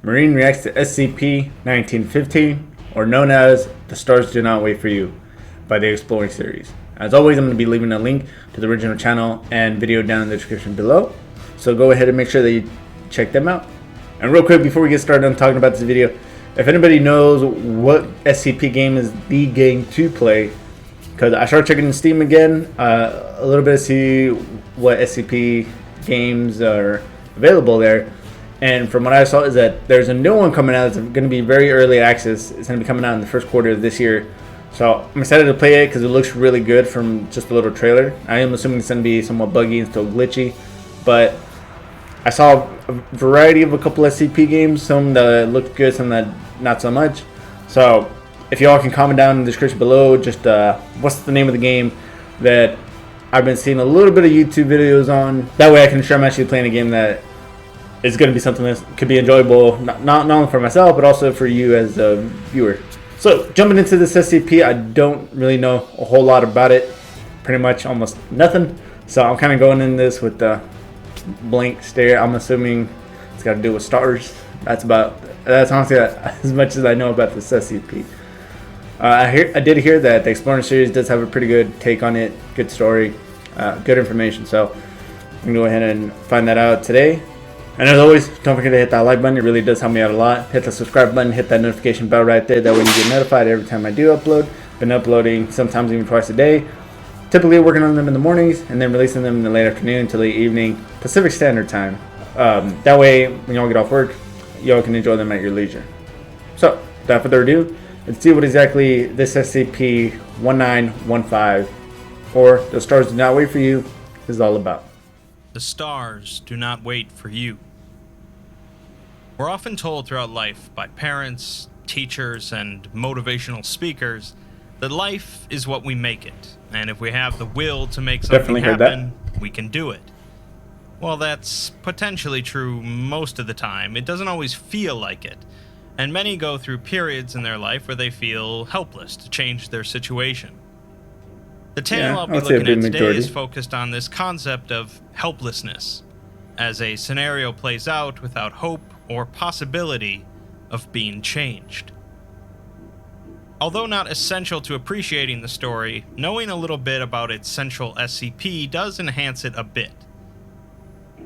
Marine reacts to SCP-1915, or known as The Stars Do Not Wait for You, by the Exploring series. As always, I'm going to be leaving a link to the original channel and video down in the description below, so go ahead and make sure that you check them out. And real quick, before we get started on talking about this video, if anybody knows what SCP game is the game to play, because I started checking in Steam again, a little bit to see what SCP games are available there. And from what I saw is that there's a new one coming out. It's going to be very early access. It's going to be coming out in the first quarter of this year. So I'm excited to play it because it looks really good from just a little trailer. I am assuming it's going to be somewhat buggy and still glitchy. But I saw a variety of a couple SCP games. Some that looked good, some that not so much. So if y'all can comment down in the description below just what's the name of the game that I've been seeing a little bit of YouTube videos on. That way I can ensure I'm actually playing a game that is going to be something that could be enjoyable, not only for myself, but also for you as a viewer. So, jumping into this SCP, I don't really know a whole lot about it. Pretty much almost nothing. So, I'm kind of going in this with the blank stare. I'm assuming it's got to do with stars. That's honestly as much as I know about this SCP. I did hear that the Explorer series does have a pretty good take on it, good story, good information. So, I'm going to go ahead and find that out today. And as always, don't forget to hit that like button. It really does help me out a lot. Hit the subscribe button, hit that notification bell right there. That way you get notified every time I do upload. Been uploading sometimes even twice a day. Typically working on them in the mornings and then releasing them in the late afternoon to late evening, Pacific Standard Time. That way, when y'all get off work, y'all can enjoy them at your leisure. So, without further ado, let's see what exactly this SCP-1915, or The Stars Do Not Wait for You, is all about. The stars do not wait for you. We're often told throughout life by parents, teachers, and motivational speakers that life is what we make it, and if we have the will to make something happen, we can do it. While that's potentially true most of the time, it doesn't always feel like it, and many go through periods in their life where they feel helpless to change their situation. The tale I'll be looking at today is focused on this concept of helplessness, as a scenario plays out without hope or possibility of being changed. Although not essential to appreciating the story, knowing a little bit about its central SCP does enhance it a bit.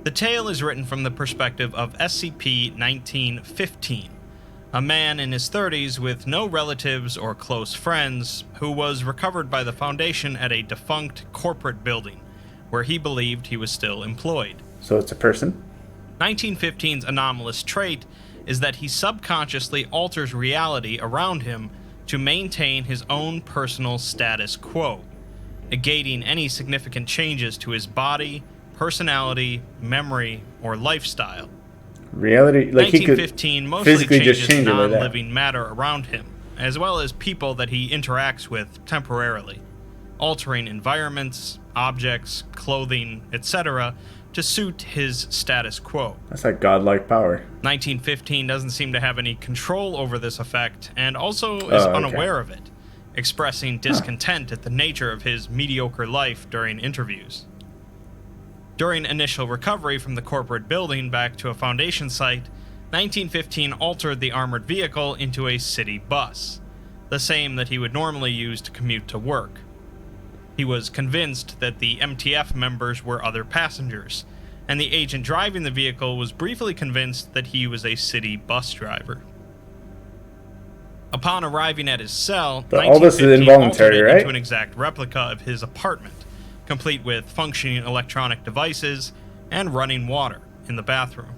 The tale is written from the perspective of SCP-1915, a man in his 30s with no relatives or close friends who was recovered by the Foundation at a defunct corporate building, where he believed he was still employed. So it's a person? 1915's anomalous trait is that he subconsciously alters reality around him to maintain his own personal status quo, negating any significant changes to his body, personality, memory, or lifestyle. Reality, like 1915 mostly changes non-living matter around him, as well as people that he interacts with temporarily, altering environments, objects, clothing, etc., to suit his status quo. That's like godlike power. 1915 doesn't seem to have any control over this effect, and also is unaware of it, expressing discontent at the nature of his mediocre life during interviews. During initial recovery from the corporate building back to a Foundation site, 1915 altered the armored vehicle into a city bus, the same that he would normally use to commute to work. He was convinced that the MTF members were other passengers, and the agent driving the vehicle was briefly convinced that he was a city bus driver. Upon arriving at his cell, all this is involuntary, right? Into an exact replica of his apartment, complete with functioning electronic devices and running water in the bathroom.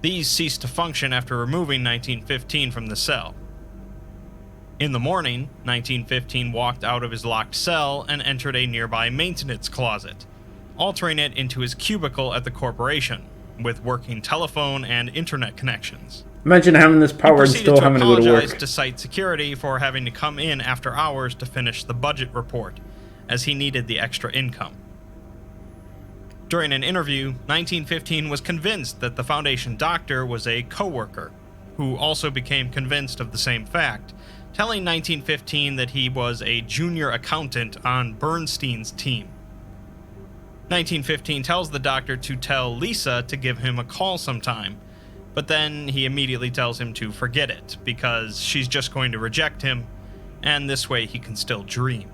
These ceased to function after removing 1915 from the cell. In the morning, 1915 walked out of his locked cell and entered a nearby maintenance closet, altering it into his cubicle at the corporation, with working telephone and internet connections. Imagine having this power and still having to go to work. He apologized to site security for having to come in after hours to finish the budget report, as he needed the extra income. During an interview, 1915 was convinced that the Foundation doctor was a co-worker, who also became convinced of the same fact, telling 1915 that he was a junior accountant on Bernstein's team. 1915 tells the doctor to tell Lisa to give him a call sometime, But then he immediately tells him to forget it, because she's just going to reject him, and this way he can still dream.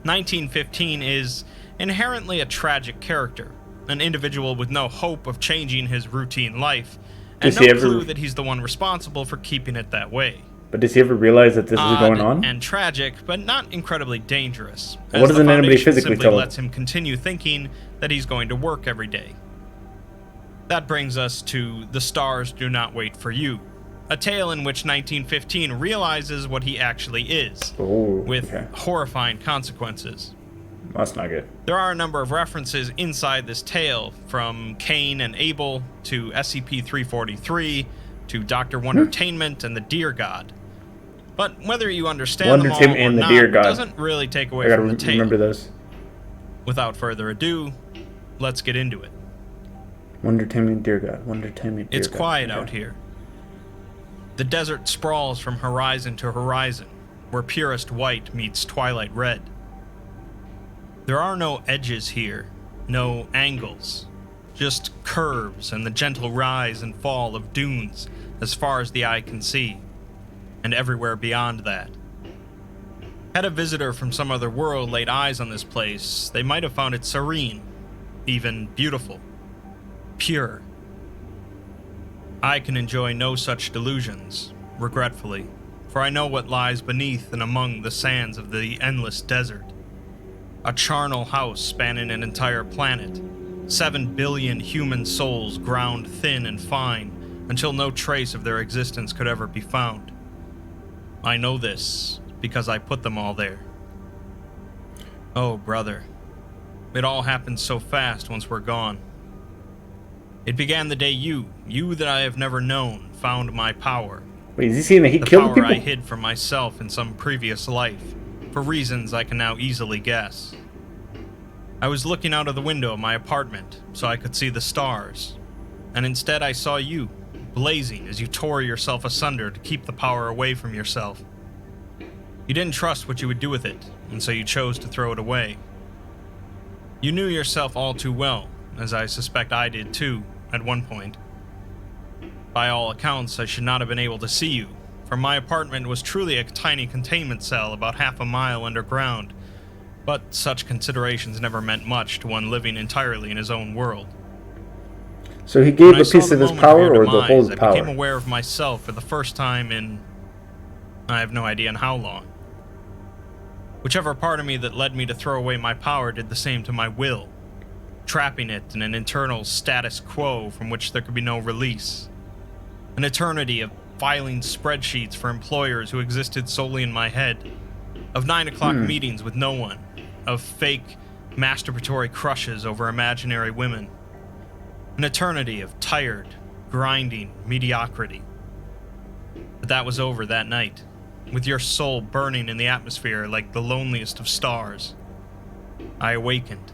1915 is inherently a tragic character, an individual with no hope of changing his routine life, and no clue that he's the one responsible for keeping it that way. But does he ever realize that this is going on? And tragic, but not incredibly dangerous. What doesn't anybody physically tell him? Lets him continue thinking that he's going to work every day. That brings us to The Stars Do Not Wait for You, a tale in which 1915 realizes what he actually is, with horrifying consequences. That's not good. There are a number of references inside this tale, from Cain and Abel to SCP-343 to Dr. Wondertainment and the Deer God. But whether you understand them all or not doesn't really take away from the tale. Remember those. Without further ado, let's get into it. Wondertainment, Deer God. Wondertainment, Deer God. It's quiet out here. The desert sprawls from horizon to horizon, where purest white meets twilight red. There are no edges here, no angles, just curves and the gentle rise and fall of dunes as far as the eye can see, and everywhere beyond that. Had a visitor from some other world laid eyes on this place, they might have found it serene, even beautiful, pure. I can enjoy no such delusions, regretfully, for I know what lies beneath and among the sands of the endless desert. A charnel house spanning an entire planet, 7 billion human souls ground thin and fine until no trace of their existence could ever be found. I know this because I put them all there. Oh, brother, it all happened so fast once we're gone. It began the day you that I have never known, found my power. Wait, is he saying that he killed people? The power I hid from myself in some previous life, for reasons I can now easily guess. I was looking out of the window of my apartment so I could see the stars, and instead I saw you, blazing as you tore yourself asunder to keep the power away from yourself. You didn't trust what you would do with it, and so you chose to throw it away. You knew yourself all too well, as I suspect I did too, at one point. By all accounts, I should not have been able to see you, for my apartment was truly a tiny containment cell about half a mile underground, but such considerations never meant much to one living entirely in his own world. So he gave a piece of his power, or the whole power? I became aware of myself for the first time in... I have no idea in how long. Whichever part of me that led me to throw away my power did the same to my will, trapping it in an internal status quo from which there could be no release. An eternity of filing spreadsheets for employers who existed solely in my head, of 9 o'clock meetings with no one, of fake masturbatory crushes over imaginary women. An eternity of tired, grinding mediocrity. But that was over that night, with your soul burning in the atmosphere like the loneliest of stars. I awakened.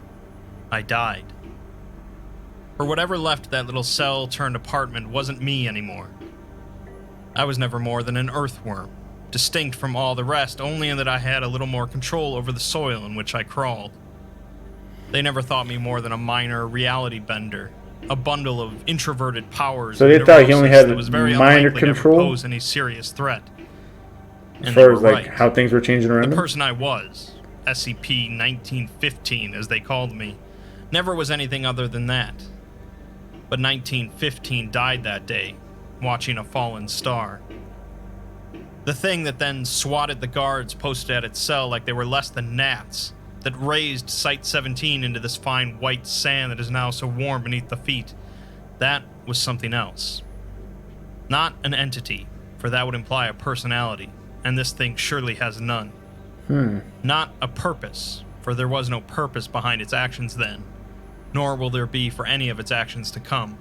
I died. For whatever left that little cell-turned-apartment wasn't me anymore. I was never more than an earthworm, distinct from all the rest only in that I had a little more control over the soil in which I crawled. They never thought me more than a minor reality bender, a bundle of introverted powers. So they thought he only had minor control? To pose any serious threat. As far as like how things were changing around him? The person I was, SCP-1915 as they called me, never was anything other than that. But 1915 died that day, watching a fallen star. The thing that then swatted the guards posted at its cell like they were less than gnats, that raised Site-17 into this fine white sand that is now so warm beneath the feet, that was something else. Not an entity, for that would imply a personality, and this thing surely has none. Not a purpose, for there was no purpose behind its actions then, nor will there be for any of its actions to come.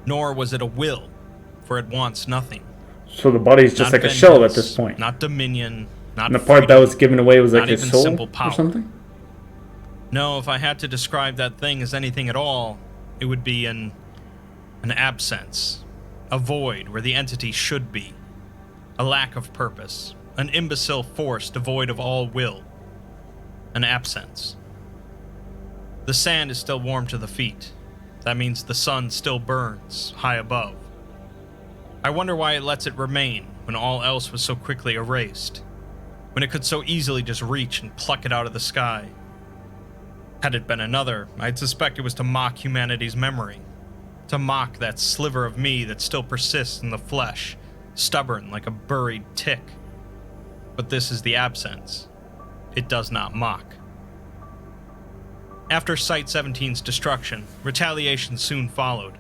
Nor was it a will, for it wants nothing. So the body's just like a shell at this point. Not dominion, not and the part that was given away was like his soul or something? No, if I had to describe that thing as anything at all, it would be an absence, a void where the entity should be, a lack of purpose, an imbecile force devoid of all will, an absence. The sand is still warm to the feet. That means the sun still burns, high above. I wonder why it lets it remain when all else was so quickly erased, when it could so easily just reach and pluck it out of the sky. Had it been another, I'd suspect it was to mock humanity's memory, to mock that sliver of me that still persists in the flesh, stubborn like a buried tick. But this is the absence. It does not mock. After Site-17's destruction, retaliation soon followed.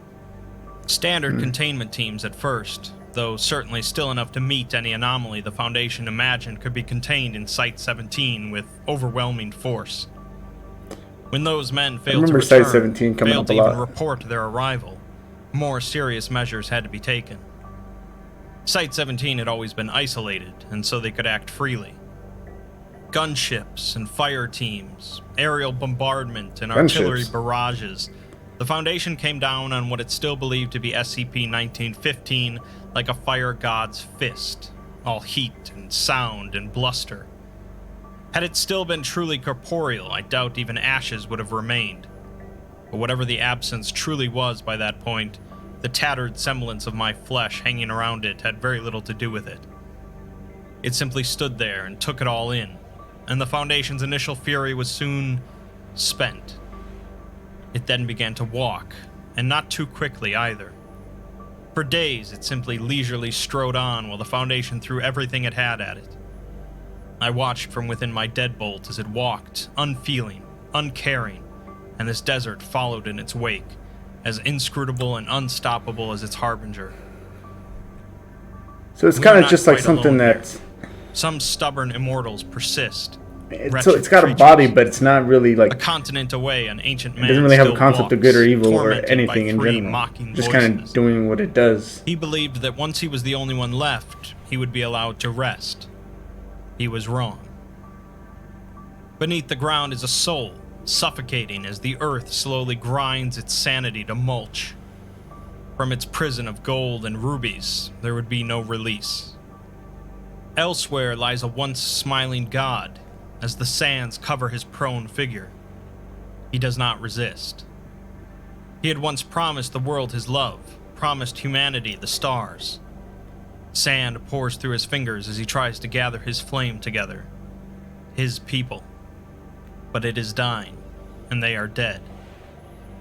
Standard containment teams at first, though certainly still enough to meet any anomaly the Foundation imagined could be contained in Site-17 with overwhelming force. When those men failed to return, Site-17 coming failed up a to even lot. report their arrival, more serious measures had to be taken. Site-17 had always been isolated, and so they could act freely. Gunships and fire teams, aerial bombardment and artillery barrages. The Foundation came down on what it still believed to be SCP-1915 like a fire god's fist, all heat and sound and bluster. Had it still been truly corporeal, I doubt even ashes would have remained. But whatever the absence truly was by that point, the tattered semblance of my flesh hanging around it had very little to do with it. It simply stood there and took it all in, and the Foundation's initial fury was soon spent. It then began to walk, and not too quickly either. For days, it simply leisurely strode on while the Foundation threw everything it had at it. I watched from within my deadbolt as it walked, unfeeling, uncaring, and this desert followed in its wake, as inscrutable and unstoppable as its harbinger. So it's We kind are of not just like quite something alone here. that's... Some stubborn immortals persist. So it's got a body, but it's not really A like... continent away, an ancient It man doesn't really have a still concept of walks, good or evil or tormented by anything in 3 general. mocking Just kind of voices. doing what it does. He believed that once he was the only one left, he would be allowed to rest. He was wrong. Beneath the ground is a soul, suffocating as the earth slowly grinds its sanity to mulch. From its prison of gold and rubies, there would be no release. Elsewhere lies a once smiling god, as the sands cover his prone figure. He does not resist. He had once promised the world his love, promised humanity the stars. Sand pours through his fingers as he tries to gather his flame together. His people. But it is dying, and they are dead.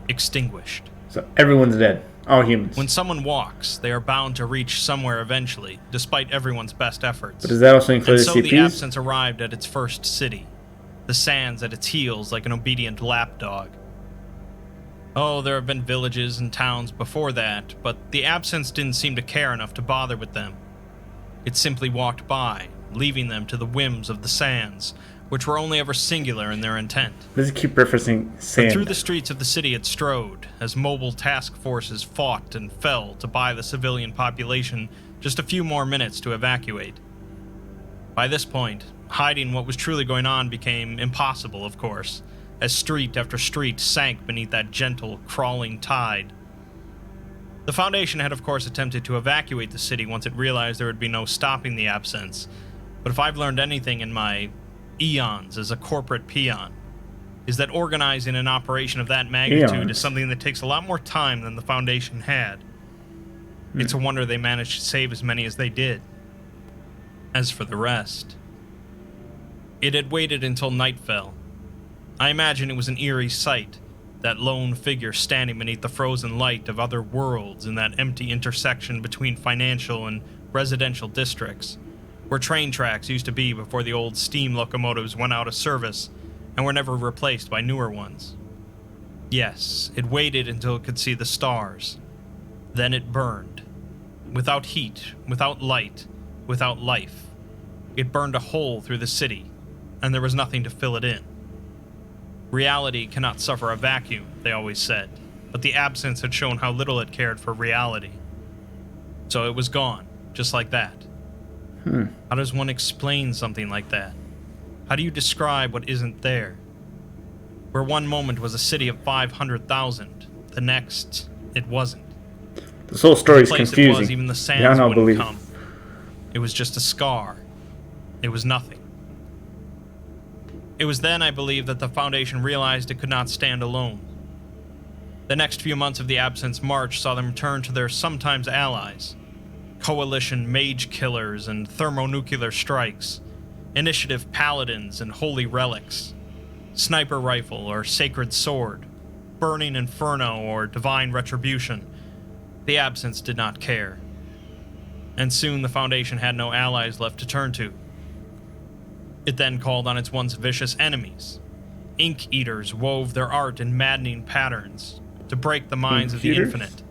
Extinguished. So everyone's dead. All humans. When someone walks, they are bound to reach somewhere eventually, despite everyone's best efforts. But does that also include And so the SCPs? absence arrived at its first city, the sands at its heels like an obedient lapdog. Oh, there have been villages and towns before that, but the absence didn't seem to care enough to bother with them. It simply walked by, leaving them to the whims of the sands, which were only ever singular in their intent. Does it keep referencing But sand? through the streets of the city it strode, as mobile task forces fought and fell to buy the civilian population just a few more minutes to evacuate. By this point, hiding what was truly going on became impossible, of course, as street after street sank beneath that gentle, crawling tide. The Foundation had of course attempted to evacuate the city once it realized there would be no stopping the absence, but if I've learned anything in my eons as a corporate peon, is that organizing an operation of that magnitude Eons. is something that takes a lot more time than the Foundation had. It's a wonder they managed to save as many as they did. As for the rest, it had waited until night fell. I imagine it was an eerie sight, that lone figure standing beneath the frozen light of other worlds in that empty intersection between financial and residential districts, where train tracks used to be before the old steam locomotives went out of service and were never replaced by newer ones. Yes, it waited until it could see the stars. Then it burned. Without heat, without light, without life. It burned a hole through the city, and there was nothing to fill it in. Reality cannot suffer a vacuum, they always said, but the absence had shown how little it cared for reality. So it was gone, just like that. How does one explain something like that? How do you describe what isn't there? Where one moment was a city of 500,000, the next, it wasn't. This whole story is The place confusing. it was, even the sands Beyond all wouldn't belief. come. It was just a scar. It was nothing. It was then, I believe, that the Foundation realized it could not stand alone. The next few months of the Absence March saw them return to their sometimes allies. Coalition mage killers and thermonuclear strikes, initiative paladins and holy relics, sniper rifle or sacred sword, burning inferno or divine retribution. The Absence did not care. And soon the Foundation had no allies left to turn to. It then called on its once vicious enemies. Ink Eaters wove their art in maddening patterns to break the minds of the infinite.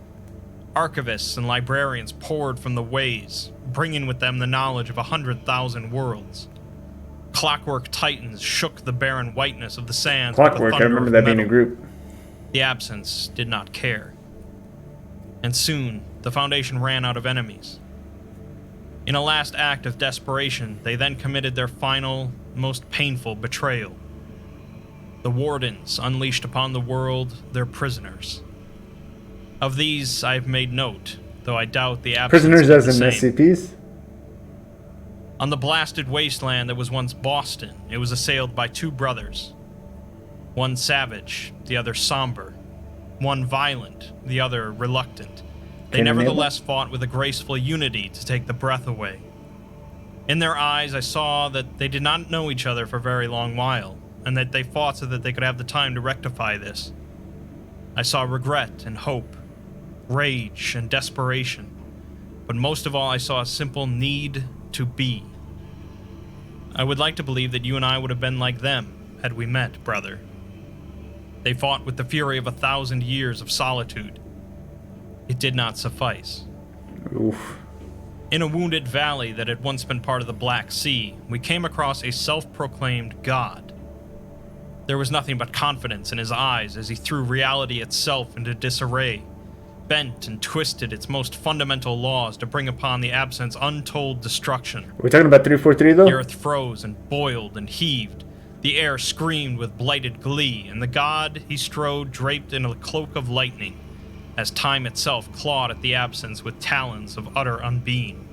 Archivists and librarians poured from the ways, bringing with them the knowledge of 100,000 worlds. Clockwork Titans shook the barren whiteness of the sands. Clockwork, I remember that being a group. The Absence did not care. And soon, the Foundation ran out of enemies. In a last act of desperation, they then committed their final, most painful betrayal. The Wardens unleashed upon the world their prisoners. Of these, I have made note, though I doubt the Absence Prisoners as in the same. SCPs? On the blasted wasteland that was once Boston, it was assailed by two brothers. One savage, the other somber. One violent, the other reluctant. They nevertheless fought with a graceful unity to take the breath away. In their eyes, I saw that they did not know each other for a very long while, and that they fought so that they could have the time to rectify this. I saw regret and hope, rage and desperation, but most of all I saw a simple need to be. I would like to believe that you and I would have been like them had we met, brother. They fought with the fury of 1,000 years of solitude. It did not suffice. Oof. In a wounded valley that had once been part of the Black Sea, we came across a self-proclaimed god. There was nothing but confidence in his eyes as he threw reality itself into disarray, bent and twisted its most fundamental laws to bring upon the Absence untold destruction. Are we talking about 343 though? The earth froze and boiled and heaved. The air screamed with blighted glee, and the god he strode draped in a cloak of lightning, as time itself clawed at the Absence with talons of utter unbeing.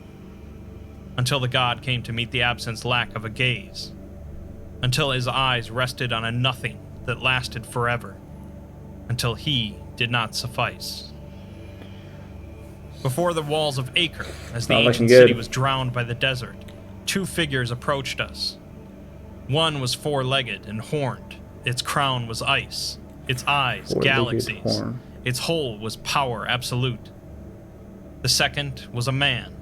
Until the god came to meet the Absence lack of a gaze. Until his eyes rested on a nothing that lasted forever. Until he did not suffice. Before the walls of Acre, as the ancient city was drowned by the desert, two figures approached us. One was four-legged and horned. Its crown was ice. Its eyes, galaxies. Its whole was power absolute. The second was a man,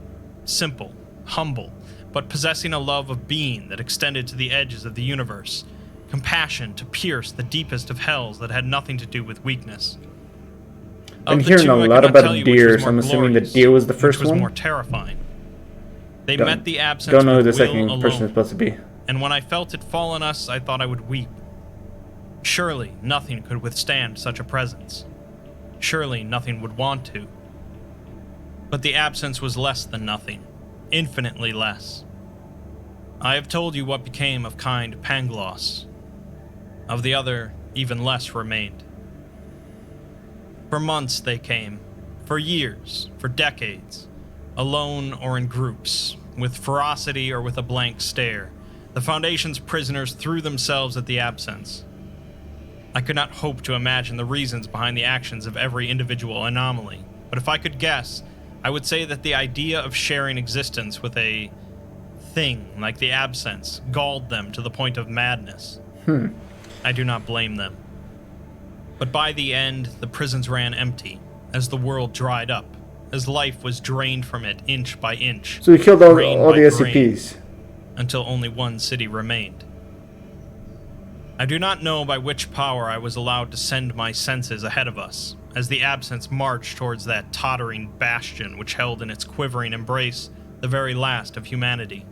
simple, humble, but possessing a love of being that extended to the edges of the universe, compassion to pierce the deepest of hells that had nothing to do with weakness. I'm hearing a lot about deer, so I'm assuming the deer was the first one. Was more terrifying. They met the Absence. Don't know who the second person is supposed to be. And when I felt it fall on us, I thought I would weep. Surely nothing could withstand such a presence. Surely nothing would want to. But the Absence was less than nothing, infinitely less. I have told you what became of kind Pangloss. Of the other, even less remained. For months they came, for years, for decades, alone or in groups, with ferocity or with a blank stare. The Foundation's prisoners threw themselves at the Absence. I could not hope to imagine the reasons behind the actions of every individual anomaly, but if I could guess, I would say that the idea of sharing existence with a thing like the Absence galled them to the point of madness. I do not blame them. But by the end, the prisons ran empty, as the world dried up, as life was drained from it inch by inch. So we killed all the SCPs. Until only one city remained. I do not know by which power I was allowed to send my senses ahead of us, as the Absence marched towards that tottering bastion which held in its quivering embrace the very last of humanity.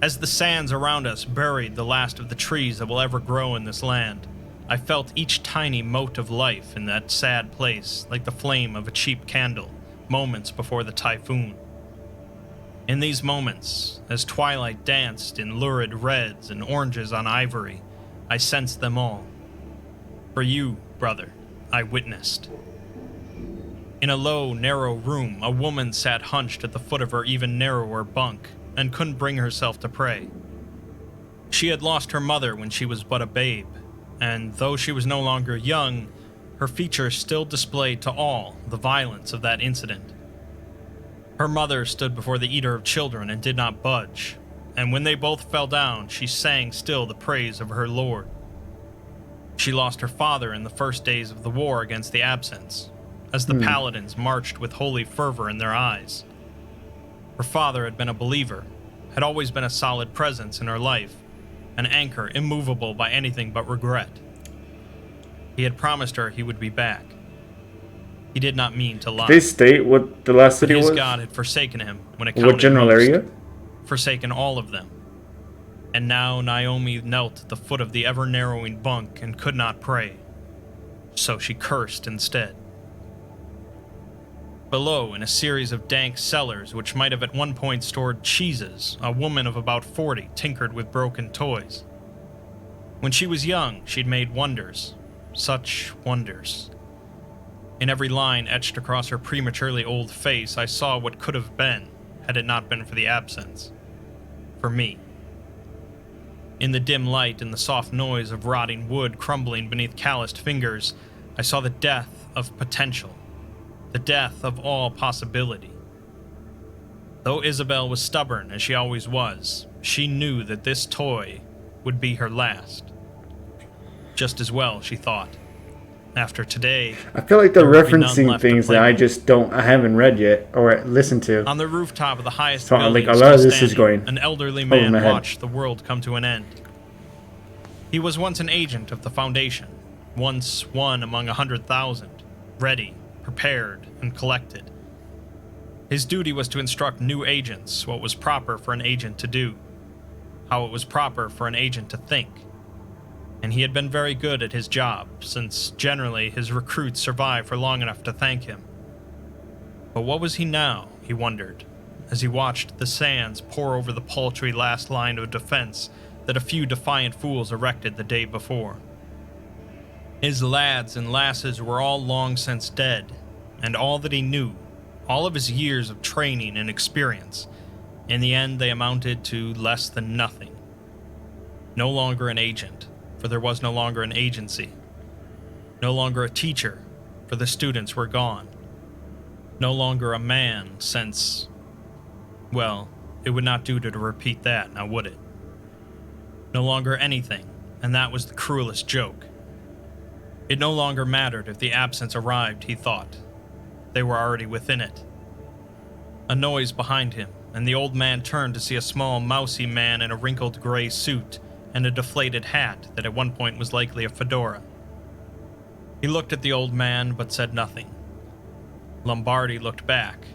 As the sands around us buried the last of the trees that will ever grow in this land, I felt each tiny mote of life in that sad place like the flame of a cheap candle, moments before the typhoon. In these moments, as twilight danced in lurid reds and oranges on ivory, I sensed them all. For you, brother, I witnessed. In a low, narrow room, a woman sat hunched at the foot of her even narrower bunk, and couldn't bring herself to pray. She had lost her mother when she was but a babe, and though she was no longer young, her features still displayed to all the violence of that incident. Her mother stood before the eater of children and did not budge, and when they both fell down, she sang still the praise of her Lord. She lost her father in the first days of the war against the Absents, as the paladins marched with holy fervor in their eyes. Her father had been a believer, had always been a solid presence in her life, an anchor immovable by anything but regret. He had promised her he would be back. He did not mean to lie. They state what the last city His was? God had forsaken him when it counted What general most, area? forsaken all of them. And now Naomi knelt at the foot of the ever-narrowing bunk and could not pray. So she cursed instead. Below, in a series of dank cellars which might have at one point stored cheeses, a woman of about 40 tinkered with broken toys. When she was young, she'd made wonders. Such wonders. In every line etched across her prematurely old face, I saw what could have been, had it not been for the Absents. For me. In the dim light and the soft noise of rotting wood crumbling beneath calloused fingers, I saw the death of potential. The death of all possibility. Though Isabel was stubborn, as she always was, she knew that this toy would be her last. Just as well, she thought. After today, I feel like they're there would be none referencing left to things play that I with. just I haven't read yet or listened to. On the rooftop of the highest So, building, like, a lot of still this is standing, going an elderly over man my head. watched the world come to an end. He was once an agent of the Foundation, once one among 100,000, ready, prepared, and collected. His duty was to instruct new agents what was proper for an agent to do, how it was proper for an agent to think. And he had been very good at his job, since generally his recruits survived for long enough to thank him. But what was he now, he wondered, as he watched the sands pour over the paltry last line of defense that a few defiant fools erected the day before. His lads and lasses were all long since dead, and all that he knew, all of his years of training and experience, in the end they amounted to less than nothing. No longer an agent, for there was no longer an agency. No longer a teacher, for the students were gone. No longer a man, since... well, it would not do to repeat that, now would it? No longer anything, and that was the cruelest joke. It no longer mattered if the Absents arrived, he thought. They were already within it. A noise behind him, and the old man turned to see a small, mousy man in a wrinkled gray suit and a deflated hat that at one point was likely a fedora. He looked at the old man, but said nothing. Lombardi looked back,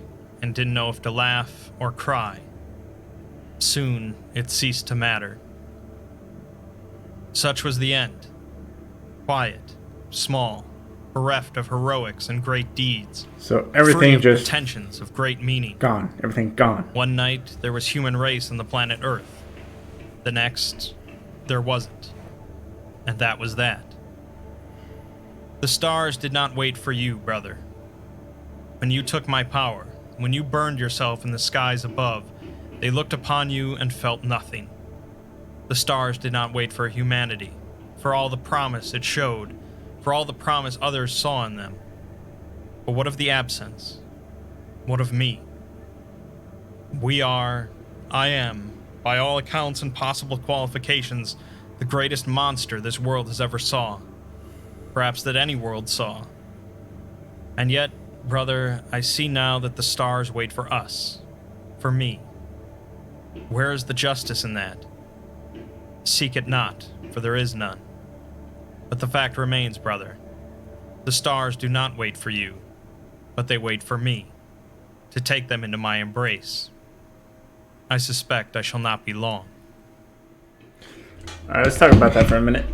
and didn't know if to laugh or cry. Soon, it ceased to matter. Such was the end. Quiet, small, bereft of heroics and great deeds. So Free everything of just pretensions of great meaning. gone. Everything gone. One night, there was human race on the planet Earth. The next, there wasn't. And that was that. The stars did not wait for you, brother. When you took my power, when you burned yourself in the skies above, they looked upon you and felt nothing. The stars did not wait for humanity, for all the promise it showed, for all the promise others saw in them. But what of the Absents? What of me? I am, by all accounts and possible qualifications, the greatest monster this world has ever saw. Perhaps that any world saw. And yet, brother, I see now that the stars wait for us. For me. Where is the justice in that? Seek it not, for there is none. But the fact remains, brother. The stars do not wait for you, but they wait for me, to take them into my embrace. I suspect I shall not be long. Alright, let's talk about that for a minute.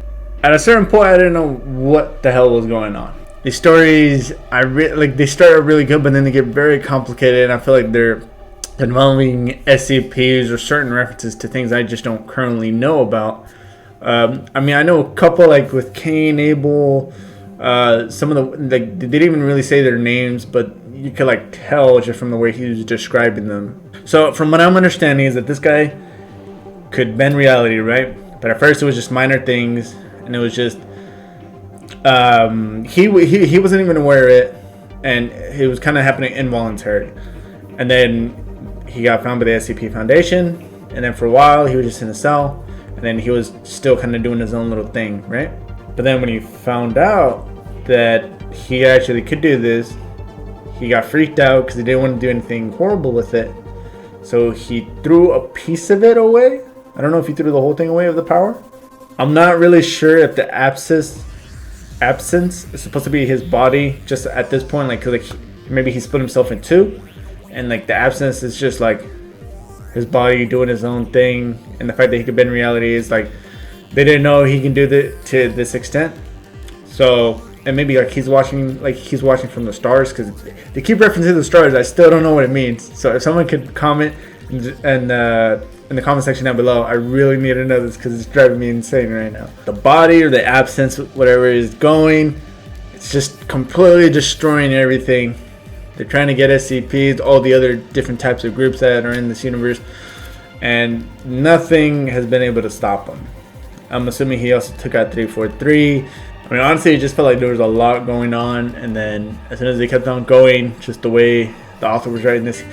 At a certain point, I didn't know what the hell was going on. These stories, they start really good, but then they get very complicated, and I feel like they're involving SCPs or certain references to things I just don't currently know about. I know a couple, like with Cain, Abel, some of the, they didn't even really say their names, but you could tell just from the way he was describing them. So from what I'm understanding is that this guy could bend reality, right? But at first it was just minor things, and it was just he wasn't even aware of it, and it was kind of happening involuntarily. And then he got found by the SCP Foundation, and then for a while he was just in a cell, and then he was still kind of doing his own little thing, right? But then when he found out that he actually could do this, he got freaked out because he didn't want to do anything horrible with it. So he threw a piece of it away. I don't know if he threw the whole thing away of the power. I'm not really sure if the absence is supposed to be his body just at this point, like, 'cause like maybe he split himself in two, and like the absence is just like his body doing his own thing, and the fact that he could bend reality is like they didn't know he can do that to this extent. So, and maybe like he's watching from the stars, because they keep referencing the stars. I still don't know what it means. So if someone could comment and in the comment section down below, I really need to know this because it's driving me insane right now. The body or the absence, whatever is going, it's just completely destroying everything. They're trying to get SCPs, all the other different types of groups that are in this universe, and nothing has been able to stop them. I'm assuming he also took out 343. I mean, honestly, it just felt like there was a lot going on, and then as soon as they kept on going, just the way the author was writing this,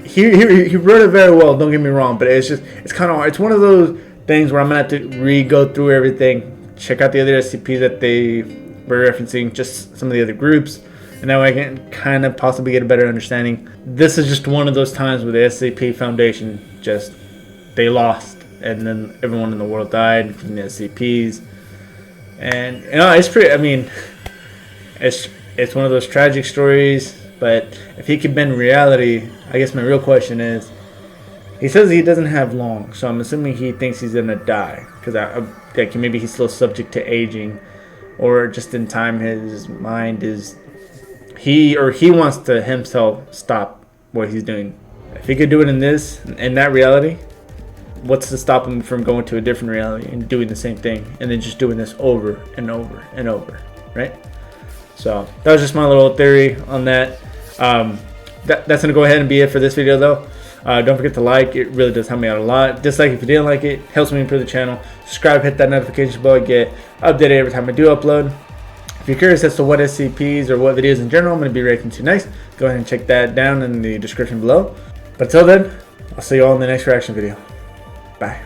he wrote it very well, don't get me wrong, but it's kind of hard. It's one of those things where I'm gonna have to re-go through everything, check out the other SCPs that they were referencing, just some of the other groups, and that way I can kind of possibly get a better understanding. This is just one of those times where the SCP Foundation they lost, and then everyone in the world died, including the SCPs. And you know, it's pretty. I mean, it's one of those tragic stories. But if he could bend reality, I guess my real question is, he says he doesn't have long, so I'm assuming he thinks he's gonna die, because like maybe he's still subject to aging, or just in time his mind is he wants to himself stop what he's doing. If he could do it in that reality, what's to stop him from going to a different reality and doing the same thing, and then just doing this over and over and over, right? So that was just my little theory on that. That's gonna go ahead and be it for this video, though. Don't forget to like; it really does help me out a lot. Dislike if you didn't like it; helps me improve the channel. Subscribe, hit that notification bell, get updated every time I do upload. If you're curious as to what SCPs or what videos in general I'm gonna be reacting to next, go ahead and check that down in the description below. But until then, I'll see you all in the next reaction video. Bye.